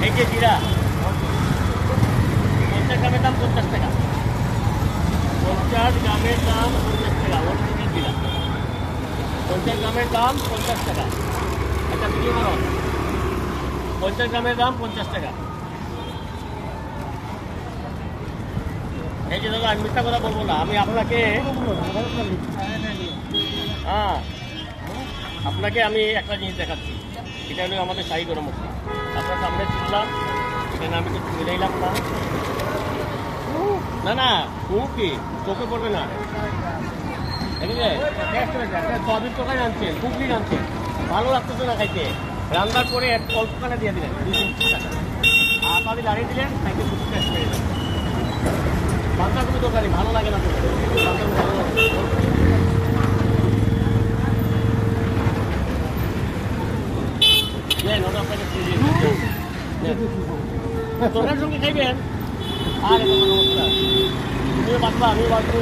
এই যে জিরা 50 গ্রামের দাম 50 টাকা, 50 গ্রামের দাম 50 টাকা, অরিজিনাল জিরা 50 গ্রামের দাম 50 টাকা। একটা ভিডিও করো, 50 গ্রামের দাম 50 টাকা। এই যে দাদা, আমি মিথ্যা কথা বলবো না, আমি আপনাকে আপনাকে আমি একটা জিনিস দেখাচ্ছি। এটা হলো আমাদের শাহী গরম মশলা, আপনার সামনে চিনলাম, এখানে আমি কিছু মিলাইলাম না। না না, কি চোখে পড়বে না। সয়াবিন তরকারি আনছেন, পুকলি আনছেন, ভালো লাগতেছে না খাইতে, রান্নার পরে অল্প টাকা দিয়ে দিলেন, 2-3 টাকা আপনাদের দাঁড়িয়ে দিলেন, খাইতে খুব টেস্ট হয়ে যাবে। বাঁধাকপি তরকারি ভালো লাগে না, তরকারির সঙ্গে খাইবেন। আর নমস্কার, তুমিও বাঁচবা, আমিও বাঁচবো।